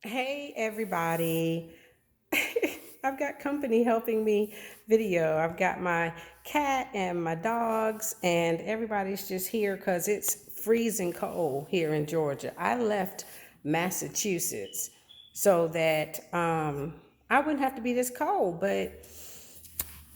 Hey everybody. I've got company helping me video. I've got my cat and my dogs, and everybody's just here because it's freezing cold here in Georgia. I left Massachusetts so that I wouldn't have to be this cold, but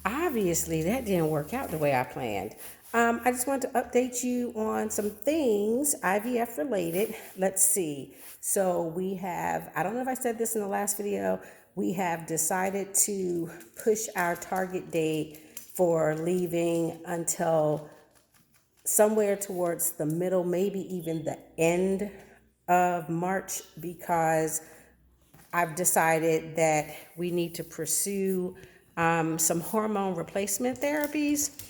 obviously that didn't work out the way I planned. I just wanted to update you on some things IVF related. Let's see. So we have, I don't know if I said this in the last video, we have decided to push our target date for leaving until somewhere towards the middle, maybe even the end of March, because I've decided that we need to pursue some hormone replacement therapies.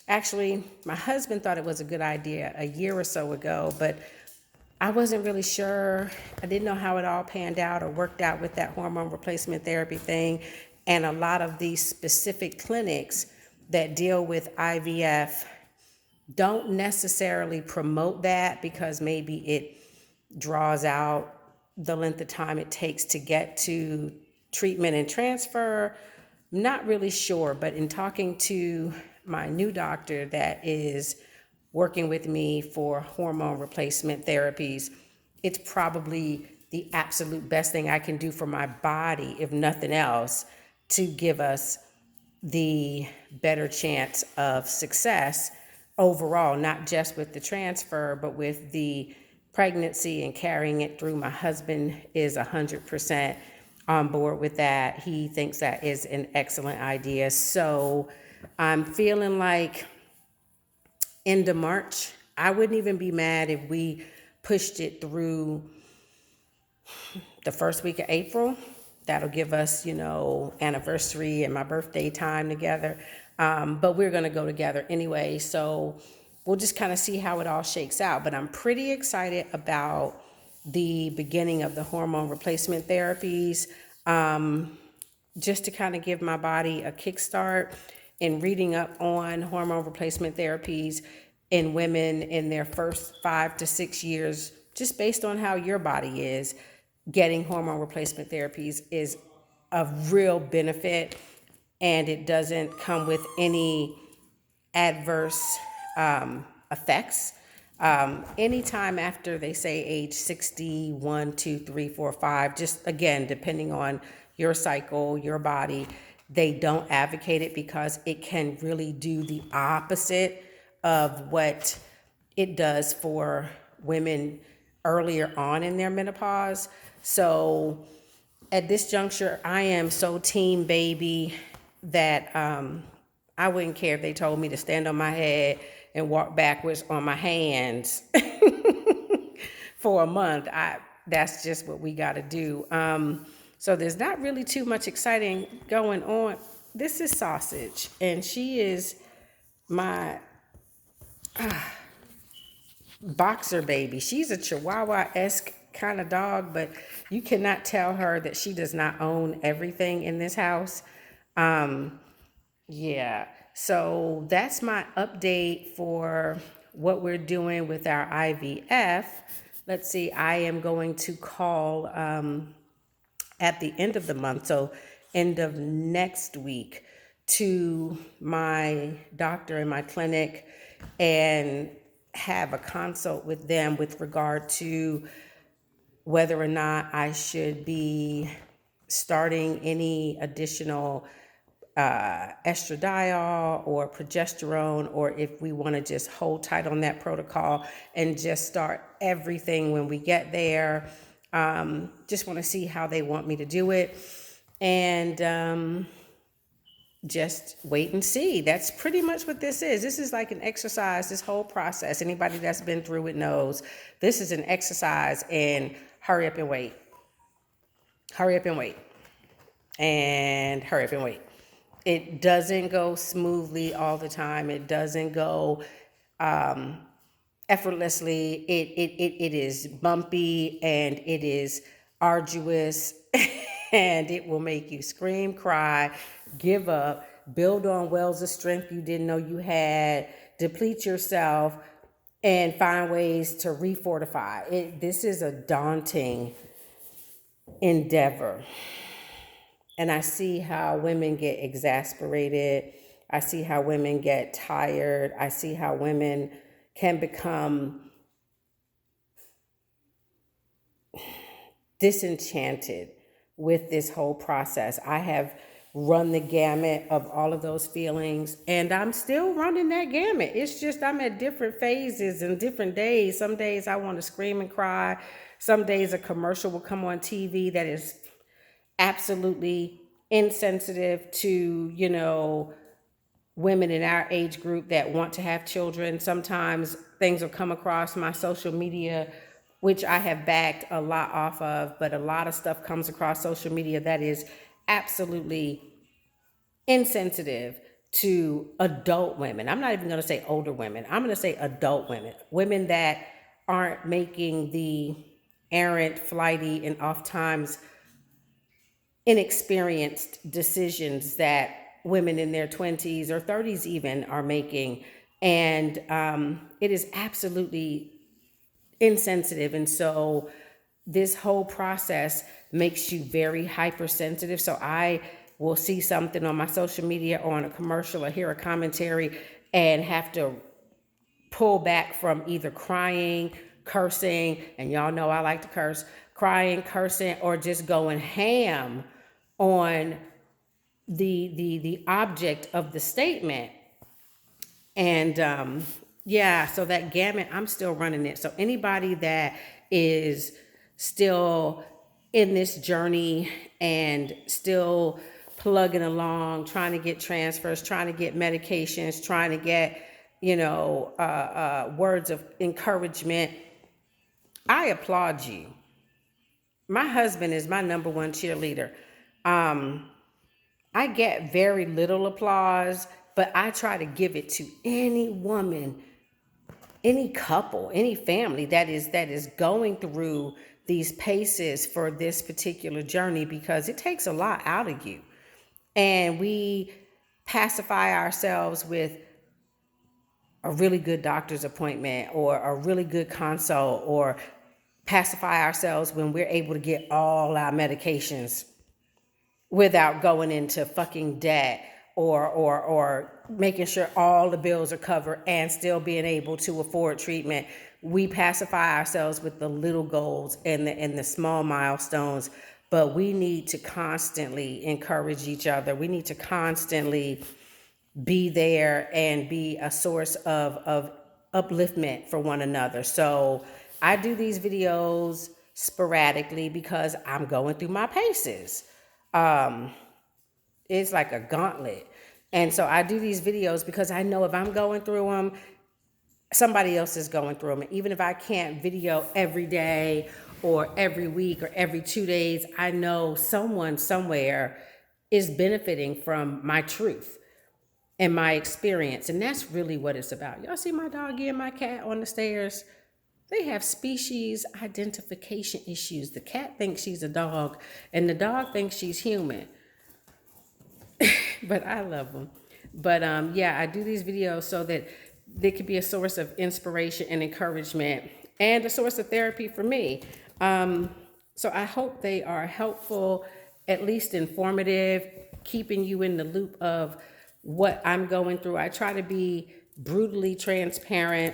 Actually, my husband thought it was a good idea a year or so ago, but I wasn't really sure. I didn't know how it all panned out or worked out with that hormone replacement therapy thing. And a lot of these specific clinics that deal with IVF don't necessarily promote that because maybe it draws out the length of time it takes to get to treatment and transfer. Not really sure, but in talking to my new doctor that is working with me for hormone replacement therapies, it's probably the absolute best thing I can do for my body, if nothing else, to give us the better chance of success overall, not just with the transfer, but with the pregnancy and carrying it through. My husband is 100% on board with that. He thinks that is an excellent idea. So I'm feeling like end of March, I wouldn't even be mad if we pushed it through the first week of April. That'll give us, anniversary and my birthday time together. But we're going to go together anyway. So we'll just kind of see how it all shakes out. But I'm pretty excited about the beginning of the hormone replacement therapies, just to kind of give my body a kickstart in reading up on hormone replacement therapies in women in their first 5 to 6 years, just based on how your body is. Getting hormone replacement therapies is a real benefit, and it doesn't come with any adverse effects. Anytime after they say age 61, 2, 3, 4, 5, just again, depending on your cycle, your body, they don't advocate it because it can really do the opposite of what it does for women earlier on in their menopause. So at this juncture, I am so team baby that I wouldn't care if they told me to stand on my head and walk backwards on my hands for a month. That's just what we got to do. So there's not really too much exciting going on. This is Sausage, and she is my boxer baby. She's a Chihuahua-esque kind of dog, but you cannot tell her that she does not own everything in this house. Yeah, so that's my update for what we're doing with our IVF. Let's see, I am going to call at the end of the month, so end of next week, to my doctor in my clinic and have a consult with them with regard to whether or not I should be starting any additional estradiol or progesterone, or if we want to just hold tight on that protocol and just start everything when we get there. Just want to see how they want me to do it, and just wait and see. That's pretty much what this is. This is like an exercise, this whole process. Anybody that's been through it knows this is an exercise in hurry up and wait. Hurry up and wait. And hurry up and wait. It doesn't go smoothly all the time. It doesn't go effortlessly. It is bumpy, and it is arduous, and it will make you scream, cry, give up, build on wells of strength you didn't know you had, deplete yourself, and find ways to refortify. This is a daunting endeavor. And I see how women get exasperated. I see how women get tired. I see how women can become disenchanted with this whole process. I have run the gamut of all of those feelings, and I'm still running that gamut. It's just I'm at different phases and different days. Some days I want to scream and cry. Some days a commercial will come on TV that is absolutely insensitive to, women in our age group that want to have children. Sometimes things will come across my social media, which I have backed a lot off of, but a lot of stuff comes across social media that is absolutely insensitive to adult women. I'm not even going to say older women. I'm going to say adult women, women that aren't making the errant, flighty, and oftentimes inexperienced decisions that women in their 20s or 30s even are making. And it is absolutely insensitive. And so this whole process makes you very hypersensitive. So I will see something on my social media or on a commercial or hear a commentary and have to pull back from either crying, cursing, and y'all know I like to curse, crying, cursing, or just going ham on the object of the statement. And yeah, so that gamut, I'm still running it. So anybody that is still in this journey and still plugging along, trying to get transfers, trying to get medications, trying to get, words of encouragement, I applaud you. My husband is my number one cheerleader. I get very little applause, but I try to give it to any woman, any couple, any family that is going through these paces for this particular journey, because it takes a lot out of you. And we pacify ourselves with a really good doctor's appointment or a really good consult, or pacify ourselves when we're able to get all our medications without going into fucking debt, or making sure all the bills are covered and still being able to afford treatment. We pacify ourselves with the little goals and the small milestones, but we need to constantly encourage each other. We need to constantly be there and be a source of upliftment for one another. So I do these videos sporadically because I'm going through my paces. It's like a gauntlet. And so I do these videos because I know if I'm going through them, somebody else is going through them. And even if I can't video every day or every week or every 2 days, I know someone somewhere is benefiting from my truth and my experience. And that's really what it's about. Y'all see my doggy and my cat on the stairs? They have species identification issues. The cat thinks she's a dog and the dog thinks she's human. But I love them. But yeah, I do these videos so that they could be a source of inspiration and encouragement and a source of therapy for me. So I hope they are helpful, at least informative, keeping you in the loop of what I'm going through. I try to be brutally transparent.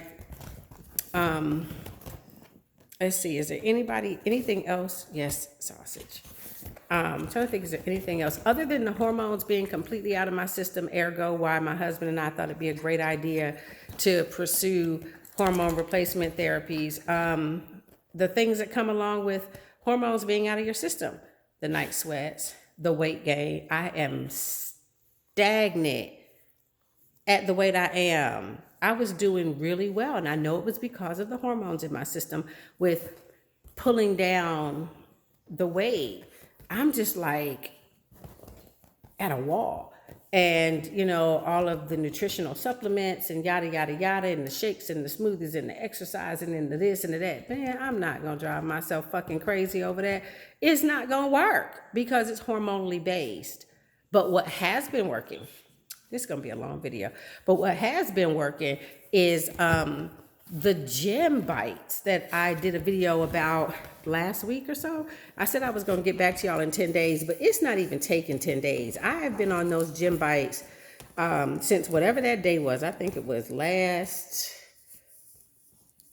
Let's see, is there anything else? Yes, sausage. I'm trying to think, is there anything else other than the hormones being completely out of my system, ergo why my husband and I thought it'd be a great idea to pursue hormone replacement therapies. The things that come along with hormones being out of your system, the night sweats, the weight gain. I am stagnant at the weight I am. I was doing really well, and I know it was because of the hormones in my system with pulling down the weight. I'm just like at a wall. And, all of the nutritional supplements and yada, yada, yada, and the shakes and the smoothies and the exercising and the this and the that. Man, I'm not going to drive myself fucking crazy over that. It's not going to work because it's hormonally based. But what has been working, this is going to be a long video, but what has been working is the gym bites that I did a video about last week or so. I said I was going to get back to y'all in 10 days, but it's not even taking 10 days. I have been on those gym bites since whatever that day was. I think it was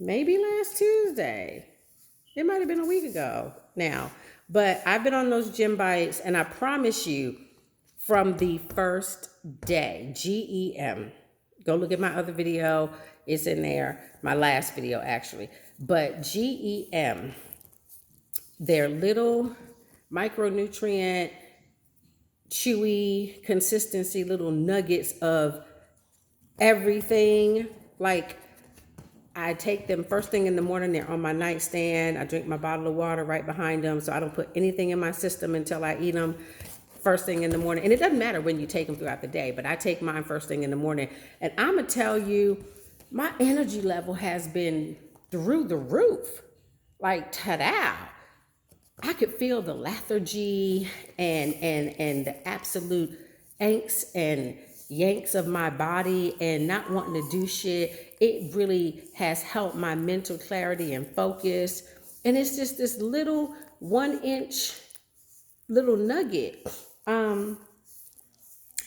maybe last Tuesday. It might have been a week ago now. But I've been on those gym bites, and I promise you, from the first day, GEM. Go look at my other video. It's in there. My last video, actually. But GEM, they're little micronutrient, chewy consistency, little nuggets of everything. Like, I take them first thing in the morning. They're on my nightstand. I drink my bottle of water right behind them, so I don't put anything in my system until I eat them first thing in the morning. And it doesn't matter when you take them throughout the day, but I take mine first thing in the morning. And I'm going to tell you, my energy level has been through the roof. Like, ta-da. I could feel the lethargy and the absolute angst and yanks of my body and not wanting to do shit. It really has helped my mental clarity and focus. And it's just this little 1-inch little nugget.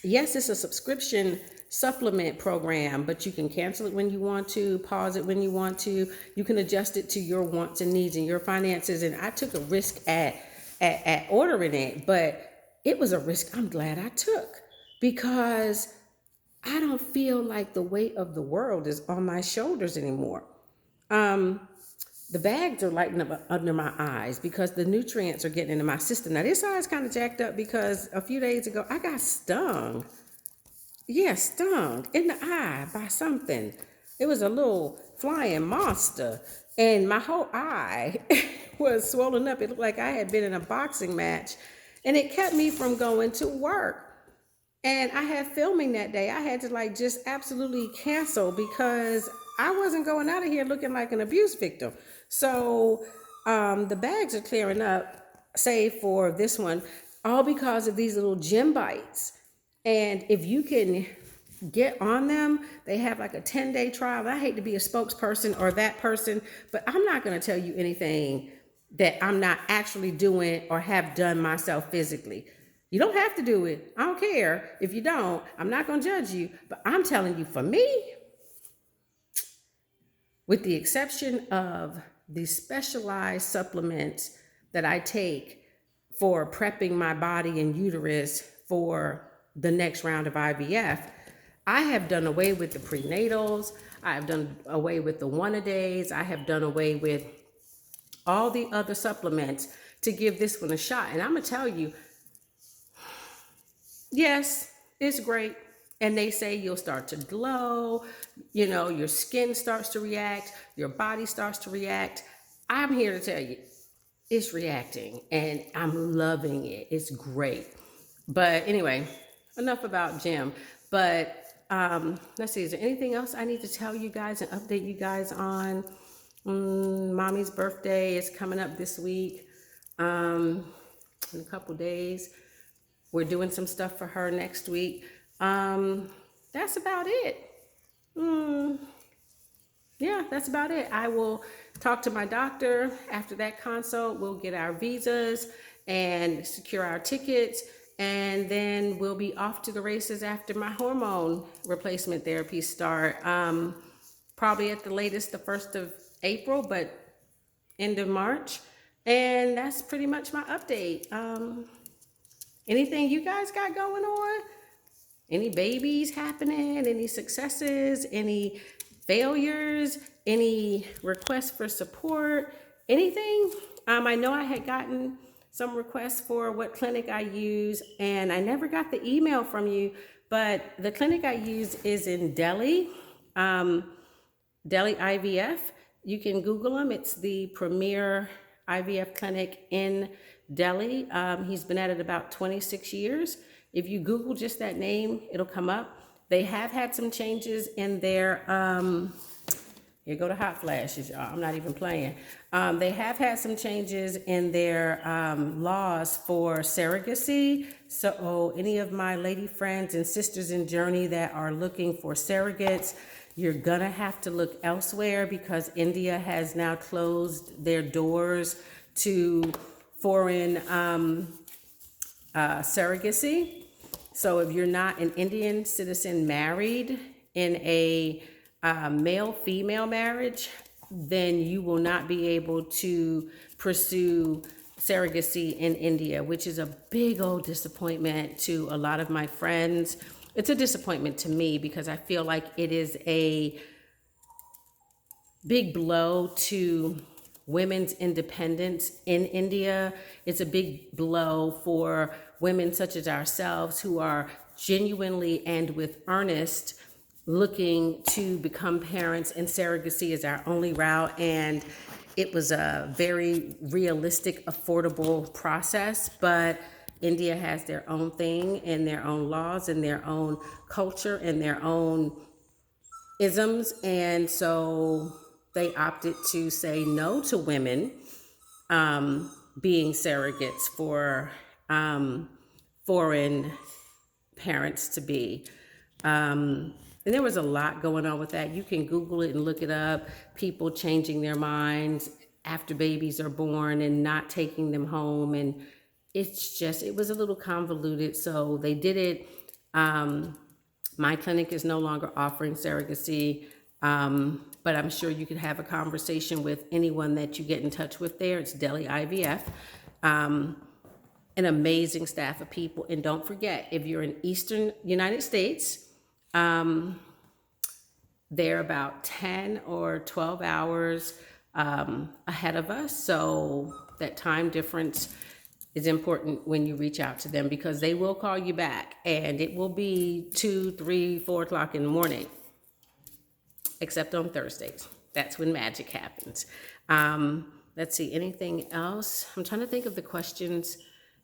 Yes, it's a subscription supplement program, but you can cancel it when you want to, pause it when you want to. You can adjust it to your wants and needs and your finances. And I took a risk at ordering it, but it was a risk I'm glad I took, because I don't feel like the weight of the world is on my shoulders anymore. The bags are lighting up under my eyes because the nutrients are getting into my system. Now, this eye's kind of jacked up because a few days ago, I got stung. Yeah, stung in the eye by something. It was a little flying monster. And my whole eye was swollen up. It looked like I had been in a boxing match. And it kept me from going to work. And I had filming that day. I had to just absolutely cancel because I wasn't going out of here looking like an abuse victim. So the bags are clearing up, save for this one, all because of these little gym bites. And if you can get on them, they have like a 10-day trial. And I hate to be a spokesperson or that person, but I'm not going to tell you anything that I'm not actually doing or have done myself physically. You don't have to do it. I don't care if you don't. I'm not going to judge you. But I'm telling you, for me, with the exception of the specialized supplements that I take for prepping my body and uterus for the next round of IVF, I have done away with the prenatals. I have done away with the one-a-days. I have done away with all the other supplements to give this one a shot. And I'm going to tell you, yes, it's great. And they say you'll start to glow, your skin starts to react, your body starts to react. I'm here to tell you, it's reacting and I'm loving it. It's great. But anyway, enough about Jim. But let's see, is there anything else I need to tell you guys and update you guys on? Mommy's birthday is coming up this week, in a couple days. We're doing some stuff for her next week. That's about it. Yeah, that's about it. I will talk to my doctor after that consult. We'll get our visas and secure our tickets. And then we'll be off to the races after my hormone replacement therapy start. Probably at the latest, the 1st of April, but end of March. And that's pretty much my update. Anything you guys got going on? Any babies happening? Any successes? Any failures? Any requests for support? Anything? I know I had gotten some requests for what clinic I use, and I never got the email from you, but the clinic I use is in Delhi, Delhi IVF. You can Google him. It's the premier IVF clinic in Delhi. He's been at it about 26 years. If you Google just that name, it'll come up. They have had some changes in their, here go the hot flashes, y'all. I'm not even playing. They have had some changes in their laws for surrogacy. So any of my lady friends and sisters in Journey that are looking for surrogates, You're gonna have to look elsewhere because India has now closed their doors to foreign surrogacy. So if you're not an Indian citizen married in a male-female marriage, then you will not be able to pursue surrogacy in India, which is a big old disappointment to a lot of my friends. It's a disappointment to me because I feel like it is a big blow to women's independence in India. It's a big blow for women such as ourselves who are genuinely and with earnest looking to become parents, and surrogacy is our only route. And it was a very realistic, affordable process, but India has their own thing and their own laws and their own culture and their own isms, and so they opted to say no to women being surrogates for foreign parents to be. And there was a lot going on with that. You can Google it and look it up. People changing their minds after babies are born and not taking them home. And it was a little convoluted. So they did it. My clinic is no longer offering surrogacy, but I'm sure you could have a conversation with anyone that you get in touch with there. It's Delhi IVF. An amazing staff of people. And don't forget, if you're in Eastern United States, they're about 10 or 12 hours ahead of us. So that time difference is important when you reach out to them, because they will call you back and it will be 2, 3, 4 o'clock in the morning, except on Thursdays. That's when magic happens. Let's see, anything else? I'm trying to think of the questions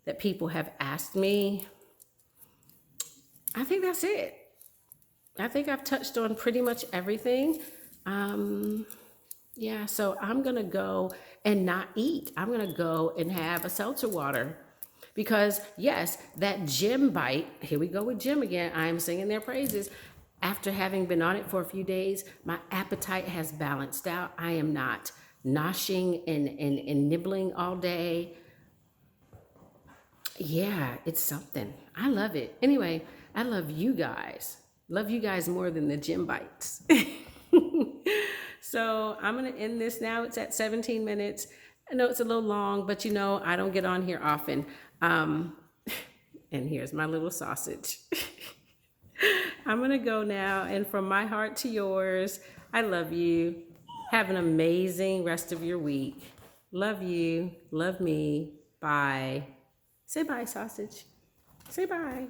that people have asked me. I think that's it. I think I've touched on pretty much everything. Yeah, so I'm gonna go and not eat. I'm gonna go and have a seltzer water, because yes, that gym bite, here we go with gym again, I'm singing their praises. After having been on it for a few days, my appetite has balanced out. I am not noshing and nibbling all day. Yeah, it's something. I love it. Anyway, I love you guys. Love you guys more than the gym bites. So I'm going to end this now. It's at 17 minutes. I know it's a little long, but I don't get on here often. And here's my little sausage. I'm going to go now. And from my heart to yours, I love you. Have an amazing rest of your week. Love you. Love me. Bye. Say bye, sausage. Say bye.